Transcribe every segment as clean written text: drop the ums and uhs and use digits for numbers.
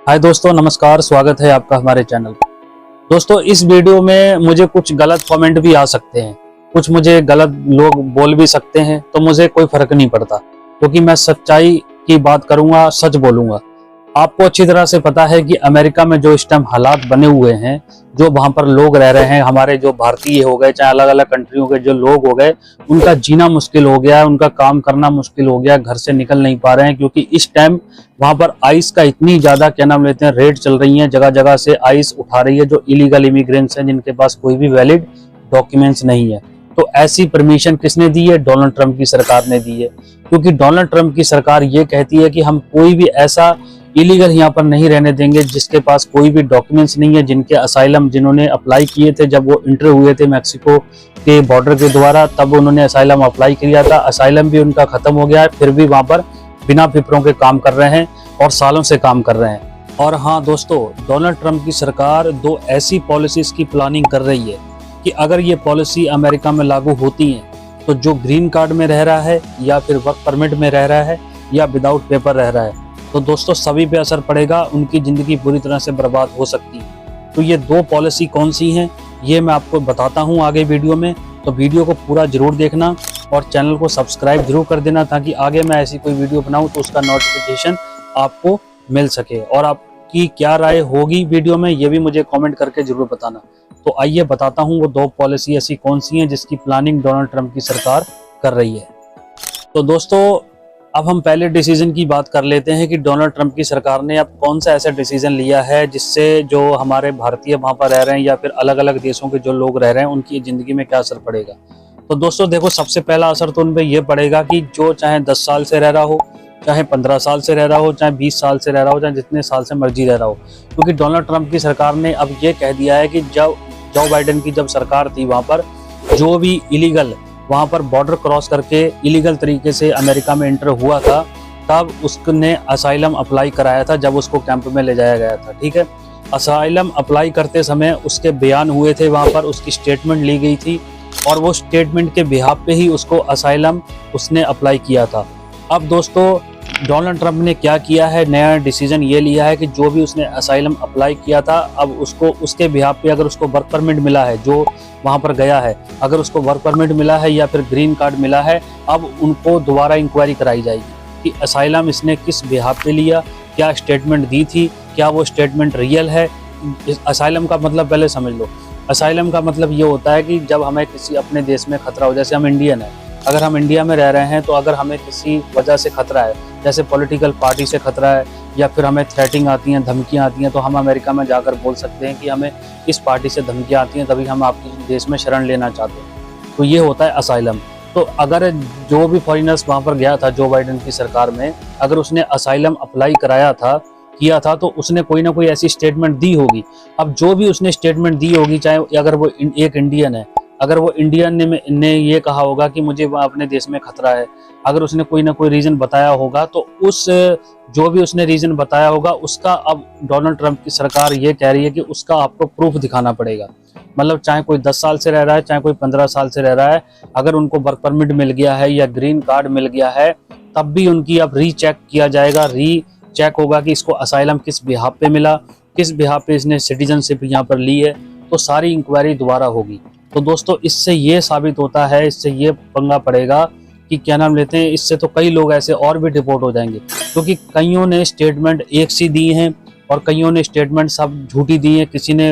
हाय दोस्तों, नमस्कार। स्वागत है आपका हमारे चैनल। दोस्तों, इस वीडियो में मुझे कुछ गलत कमेंट भी आ सकते हैं, कुछ मुझे गलत लोग बोल भी सकते हैं, तो मुझे कोई फर्क नहीं पड़ता क्योंकि मैं सच्चाई की बात करूंगा, सच बोलूंगा। आपको अच्छी तरह से पता है कि अमेरिका में जो इस टाइम हालात बने हुए हैं, जो वहां पर लोग रह रहे हैं, हमारे जो भारतीय हो गए, चाहे अलग अलग कंट्रियों के जो लोग हो गए, उनका जीना मुश्किल हो गया है, उनका काम करना मुश्किल हो गया, घर से निकल नहीं पा रहे हैं क्योंकि इस टाइम वहां पर आइस का इतनी ज्यादा क्या नाम लेते हैं रेड चल रही है। जगह जगह से आइस उठा रही है जो इलीगल इमिग्रेंट्स हैं, जिनके पास कोई भी वैलिड डॉक्यूमेंट्स नहीं है। तो ऐसी परमिशन किसने दी है? डोनाल्ड ट्रंप की सरकार ने दी है, क्योंकि डोनाल्ड ट्रंप की सरकार ये कहती है कि हम कोई भी ऐसा इलीगल यहाँ पर नहीं रहने देंगे जिसके पास कोई भी डॉक्यूमेंट्स नहीं है, जिनके असाइलम जिन्होंने अप्लाई किए थे जब वो इंटर हुए थे मैक्सिको के बॉर्डर के द्वारा, तब उन्होंने असाइलम अप्लाई किया था। असाइलम भी उनका खत्म हो गया है, फिर भी वहां पर बिना पेपरों के काम कर रहे हैं और सालों से काम कर रहे हैं। और हाँ दोस्तों, डोनाल्ड ट्रंप की सरकार दो ऐसी पॉलिसीज की प्लानिंग कर रही है कि अगर ये पॉलिसी अमेरिका में लागू होती है तो जो ग्रीन कार्ड में रह रहा है या फिर वर्क परमिट में रह रहा है या विदाउट पेपर रह रहा है, तो दोस्तों सभी पे असर पड़ेगा, उनकी जिंदगी पूरी तरह से बर्बाद हो सकती है। तो ये दो पॉलिसी कौन सी हैं, ये मैं आपको बताता हूँ आगे वीडियो में। तो वीडियो को पूरा जरूर देखना और चैनल को सब्सक्राइब जरूर कर देना, ताकि आगे मैं ऐसी कोई वीडियो बनाऊं तो उसका नोटिफिकेशन आपको मिल सके। और आपकी क्या राय होगी वीडियो में, ये भी मुझे कमेंट करके जरूर बताना। तो आइए बताता हूँ वो दो पॉलिसी ऐसी कौन सी हैं जिसकी प्लानिंग डोनाल्ड ट्रंप की सरकार कर रही है। तो दोस्तों, अब हम पहले डिसीजन की बात कर लेते हैं कि डोनाल्ड ट्रंप की सरकार ने अब कौन सा ऐसा डिसीजन लिया है जिससे जो हमारे भारतीय वहां पर रह रहे हैं या फिर अलग अलग देशों के जो लोग रह रहे हैं उनकी जिंदगी में क्या असर पड़ेगा। तो दोस्तों देखो, सबसे पहला असर तो उन पर यह पड़ेगा कि जो चाहे 10 साल से रह रहा हो, चाहे 15 साल से रह रहा हो, चाहे 20 साल से रह रहा हो, चाहे जितने साल से मर्जी रह रहा हो, क्योंकि डोनाल्ड ट्रंप की सरकार ने अब ये कह दिया है कि जब जो बाइडेन की जब सरकार थी वहां पर जो भी इलीगल वहां पर बॉर्डर क्रॉस करके इलीगल तरीके से अमेरिका में एंटर हुआ था, तब उसने असाइलम अप्लाई कराया था जब उसको कैंप में ले जाया गया था। ठीक है, असाइलम अप्लाई करते समय उसके बयान हुए थे, वहां पर उसकी स्टेटमेंट ली गई थी और वो स्टेटमेंट के बिहाफ पे ही उसको असाइलम उसने अप्लाई किया था। अब दोस्तों, डोनाल्ड ट्रंप ने क्या किया है, नया डिसीजन ये लिया है कि जो भी उसने असाइलम अप्लाई किया था, अब उसको उसके बिहाफ पे अगर उसको वर्क परमिट मिला है, जो वहां पर गया है, अगर उसको वर्क परमिट मिला है या फिर ग्रीन कार्ड मिला है, अब उनको दोबारा इंक्वायरी कराई जाएगी कि असाइलम इसने किस बिहाफ पे लिया, क्या स्टेटमेंट दी थी, क्या वो स्टेटमेंट रियल है। असाइलम का मतलब पहले समझ लो। असाइलम का मतलब ये होता है कि जब हमें किसी अपने देश में खतरा हो, जैसे हम इंडियन है, अगर हम इंडिया में रह रहे हैं तो अगर हमें किसी वजह से खतरा है, जैसे पॉलिटिकल पार्टी से खतरा है या फिर हमें थ्रेटिंग आती हैं, धमकियां आती हैं, तो हम अमेरिका में जाकर बोल सकते हैं कि हमें इस पार्टी से धमकियां आती हैं, तभी हम आपके देश में शरण लेना चाहते हैं। तो ये होता है असाइलम। तो अगर जो भी फॉरेनर्स वहाँ पर गया था जो बाइडेन की सरकार में, अगर उसने असाइलम अप्लाई कराया था, किया था, तो उसने कोई ना कोई ऐसी स्टेटमेंट दी होगी। अब जो भी उसने स्टेटमेंट दी होगी, चाहे अगर वो एक इंडियन है, अगर वो इंडियन ने ये कहा होगा कि मुझे अपने देश में खतरा है, अगर उसने कोई ना कोई रीजन बताया होगा, तो उस जो भी उसने रीजन बताया होगा उसका अब डोनाल्ड ट्रंप की सरकार ये कह रही है कि उसका आपको प्रूफ दिखाना पड़ेगा। मतलब चाहे कोई 10 साल से रह रहा है, चाहे कोई 15 साल से रह रहा है, अगर उनको वर्क परमिट मिल गया है या ग्रीन कार्ड मिल गया है, तब भी उनकी अब रीचेक किया जाएगा, रीचेक होगा कि इसको असाइलम किस बिहाफ पे मिला, किस बिहाफ पे इसने सिटीजनशिप यहाँ पर ली है, तो सारी इंक्वायरी दोबारा होगी। तो दोस्तों, इससे ये साबित होता है, इससे ये पंगा पड़ेगा कि क्या नाम लेते हैं, इससे तो कई लोग ऐसे और भी डिपोर्ट हो जाएंगे, क्योंकि कईयों ने स्टेटमेंट एक सी दी हैं और कईयों ने स्टेटमेंट सब झूठी दी हैं। किसी ने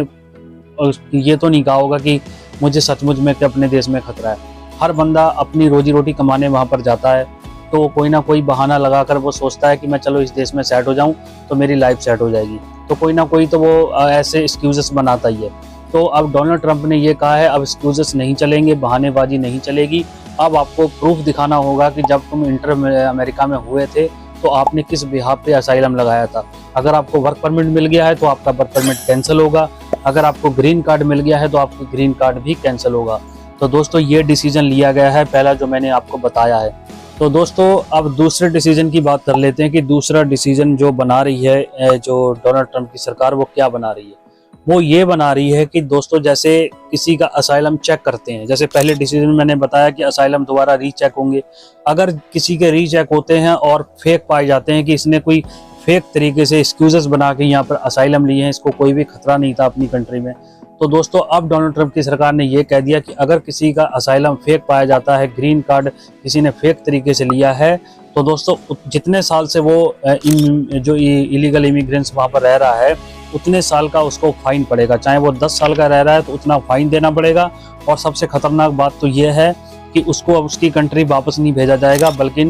ये तो नहीं कहा होगा कि मुझे सचमुच में कि अपने देश में खतरा है। हर बंदा अपनी रोजी रोटी कमाने वहाँ पर जाता है, तो कोई ना कोई बहाना लगाकर वो सोचता है कि मैं चलो इस देश में सेट हो जाऊँ तो मेरी लाइफ सेट हो जाएगी, तो कोई ना कोई तो वो ऐसे एक्सक्यूजेस बनाता ही है। तो अब डोनाल्ड ट्रंप ने ये कहा है, अब एक्सक्यूजेस नहीं चलेंगे, बहानेबाजी नहीं चलेगी। अब आपको प्रूफ दिखाना होगा कि जब तुम इंटर अमेरिका में हुए थे तो आपने किस बिहाफ पे असाइलम लगाया था। अगर आपको वर्क परमिट मिल गया है तो आपका वर्क परमिट कैंसिल होगा, अगर आपको ग्रीन कार्ड मिल गया है तो आपका ग्रीन कार्ड भी कैंसिल होगा। तो दोस्तों, ये डिसीजन लिया गया है, पहला जो मैंने आपको बताया है। तो दोस्तों, अब दूसरे डिसीजन की बात कर लेते हैं कि दूसरा डिसीजन जो बना रही है जो डोनाल्ड ट्रंप की सरकार, वो क्या बना रही है। वो ये बना रही है कि दोस्तों, जैसे किसी का असाइलम चेक करते हैं, जैसे पहले डिसीजन में मैंने बताया कि असाइलम दोबारा रीचेक होंगे, अगर किसी के रीचेक होते हैं और फेक पाए जाते हैं कि इसने कोई फेक तरीके से एक्सक्यूजेस बना के यहाँ पर असाइलम लिए हैं, इसको कोई भी खतरा नहीं था अपनी कंट्री में। तो दोस्तों अब डोनाल्ड ट्रंप की सरकार ने ये कह दिया कि अगर किसी का असाइलम फेक पाया जाता है, ग्रीन कार्ड किसी ने फेक तरीके से लिया है, तो दोस्तों जितने साल से वो जो इलीगल इमिग्रेंट्स वहाँ पर रह रहा है उतने साल का उसको फाइन पड़ेगा। चाहे वो 10 साल का रह रहा है तो उतना फाइन देना पड़ेगा। और सबसे खतरनाक बात तो ये है कि उसको अब उसकी कंट्री वापस नहीं भेजा जाएगा बल्कि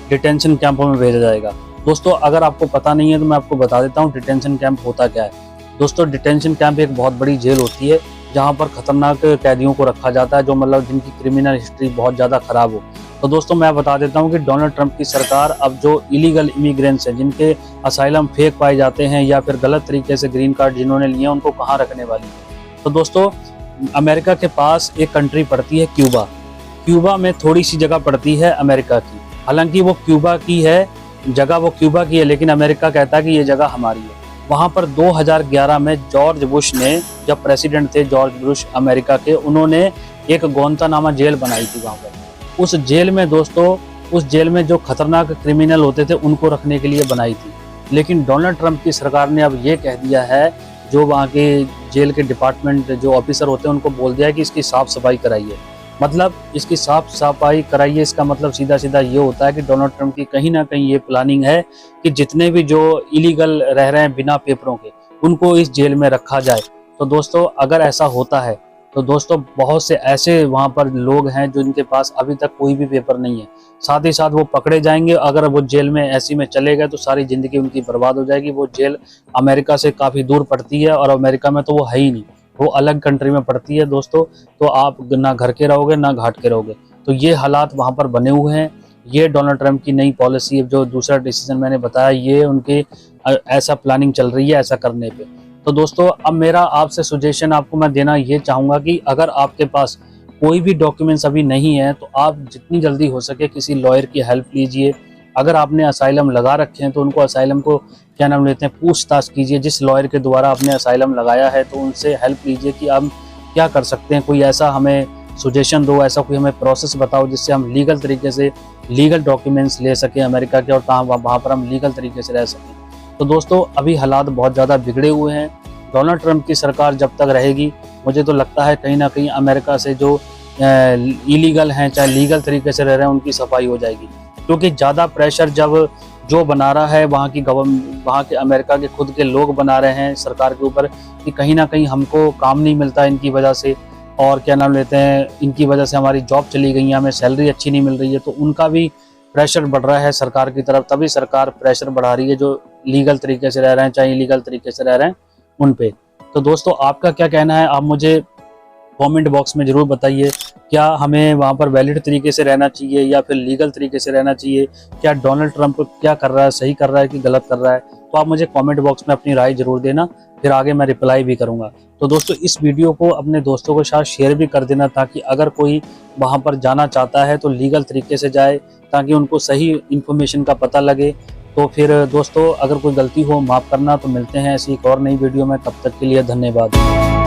डिटेंशन कैंपों में भेजा जाएगा। दोस्तों अगर आपको पता नहीं है तो मैं आपको बता देता हूँ डिटेंशन कैंप होता क्या है। दोस्तों डिटेंशन कैंप एक बहुत बड़ी जेल होती है जहाँ पर खतरनाक कैदियों को रखा जाता है, जो मतलब जिनकी क्रिमिनल हिस्ट्री बहुत ज़्यादा खराब हो। तो दोस्तों मैं बता देता हूँ कि डोनाल्ड ट्रंप की सरकार अब जो इलीगल इमिग्रेंट्स हैं, जिनके असाइलम फेक पाए जाते हैं या फिर गलत तरीके से ग्रीन कार्ड जिन्होंने लिए हैं, उनको कहाँ रखने वाली है। तो दोस्तों अमेरिका के पास एक कंट्री पड़ती है क्यूबा। क्यूबा में थोड़ी सी जगह पड़ती है अमेरिका की, हालांकि वो क्यूबा की है जगह, वो क्यूबा की है, लेकिन अमेरिका कहता है कि ये जगह हमारी है। वहाँ पर 2011 में जॉर्ज बुश ने, जब प्रेसिडेंट थे जॉर्ज बुश अमेरिका के, उन्होंने एक गोंतानामा जेल बनाई थी वहाँ पर। उस जेल में दोस्तों, उस जेल में जो खतरनाक क्रिमिनल होते थे उनको रखने के लिए बनाई थी। लेकिन डोनाल्ड ट्रंप की सरकार ने अब ये कह दिया है, जो वहाँ के जेल के डिपार्टमेंट जो ऑफिसर होते हैं उनको बोल दिया है कि इसकी साफ सफाई कराइए। मतलब इसकी साफ सफाई कराइए, इसका मतलब सीधा सीधा ये होता है कि डोनाल्ड ट्रंप की कहीं ना कहीं ये प्लानिंग है कि जितने भी जो इलीगल रह रहे हैं बिना पेपरों के, उनको इस जेल में रखा जाए। तो दोस्तों अगर ऐसा होता है तो दोस्तों बहुत से ऐसे वहाँ पर लोग हैं जिनके पास अभी तक कोई भी पेपर नहीं है, साथ ही साथ वो पकड़े जाएंगे। अगर वो जेल में ऐसी में चले गए तो सारी ज़िंदगी उनकी बर्बाद हो जाएगी। वो जेल अमेरिका से काफ़ी दूर पड़ती है और अमेरिका में तो वो है ही नहीं, वो अलग कंट्री में पड़ती है दोस्तों। तो आप ना घर के रहोगे ना घाट के रहोगे। तो ये हालात वहाँ पर बने हुए हैं। ये डोनाल्ड ट्रंप की नई पॉलिसी, जो दूसरा डिसीजन मैंने बताया, ये उनकी ऐसा प्लानिंग चल रही है ऐसा करने पे। तो दोस्तों अब मेरा आपसे सजेशन आपको मैं देना ये चाहूँगा कि अगर आपके पास कोई भी डॉक्यूमेंट्स अभी नहीं है तो आप जितनी जल्दी हो सके किसी लॉयर की हेल्प लीजिए। अगर आपने असाइलम लगा रखे हैं तो उनको असाइलम को क्या नाम लेते हैं, पूछताछ कीजिए। जिस लॉयर के द्वारा आपने असाइलम लगाया है तो उनसे हेल्प लीजिए कि हम क्या कर सकते हैं, कोई ऐसा हमें सजेशन दो, ऐसा कोई हमें प्रोसेस बताओ जिससे हम लीगल तरीके से लीगल डॉक्यूमेंट्स ले सकें अमेरिका के, और वहाँ पर हम लीगल तरीके से रह सकें। तो दोस्तों अभी हालात बहुत ज़्यादा बिगड़े हुए हैं। डोनाल्ड ट्रंप की सरकार जब तक रहेगी, मुझे तो लगता है कहीं ना कहीं अमेरिका से जो इलीगल हैं चाहे लीगल तरीके से रह रहे हैं उनकी सफाई हो जाएगी। क्योंकि ज़्यादा प्रेशर जब जो बना रहा है वहाँ की वहाँ के अमेरिका के खुद के लोग बना रहे हैं सरकार के ऊपर कि कहीं ना कहीं हमको काम नहीं मिलता इनकी वजह से, और क्या नाम लेते हैं, इनकी वजह से हमारी जॉब चली गई है, हमें सैलरी अच्छी नहीं मिल रही है, तो उनका भी प्रेशर बढ़ रहा है सरकार की तरफ। तभी सरकार प्रेशर बढ़ा रही है जो लीगल तरीके से रह रहे हैं चाहे इलीगल तरीके से रह रहे हैं उन पे। तो दोस्तों आपका क्या कहना है, आप मुझे कमेंट बॉक्स में ज़रूर बताइए। क्या हमें वहाँ पर वैलिड तरीके से रहना चाहिए या फिर लीगल तरीके से रहना चाहिए? क्या डोनाल्ड ट्रंप क्या कर रहा है, सही कर रहा है कि गलत कर रहा है? तो आप मुझे कमेंट बॉक्स में अपनी राय ज़रूर देना, फिर आगे मैं रिप्लाई भी करूँगा। तो दोस्तों इस वीडियो को अपने दोस्तों के साथ शेयर भी कर देना, ताकि अगर कोई वहाँ पर जाना चाहता है तो लीगल तरीके से जाए, ताकि उनको सही इन्फॉर्मेशन का पता लगे। तो फिर दोस्तों अगर कोई गलती हो माफ़ करना। तो मिलते हैं ऐसी एक और नई वीडियो में, तब तक के लिए धन्यवाद।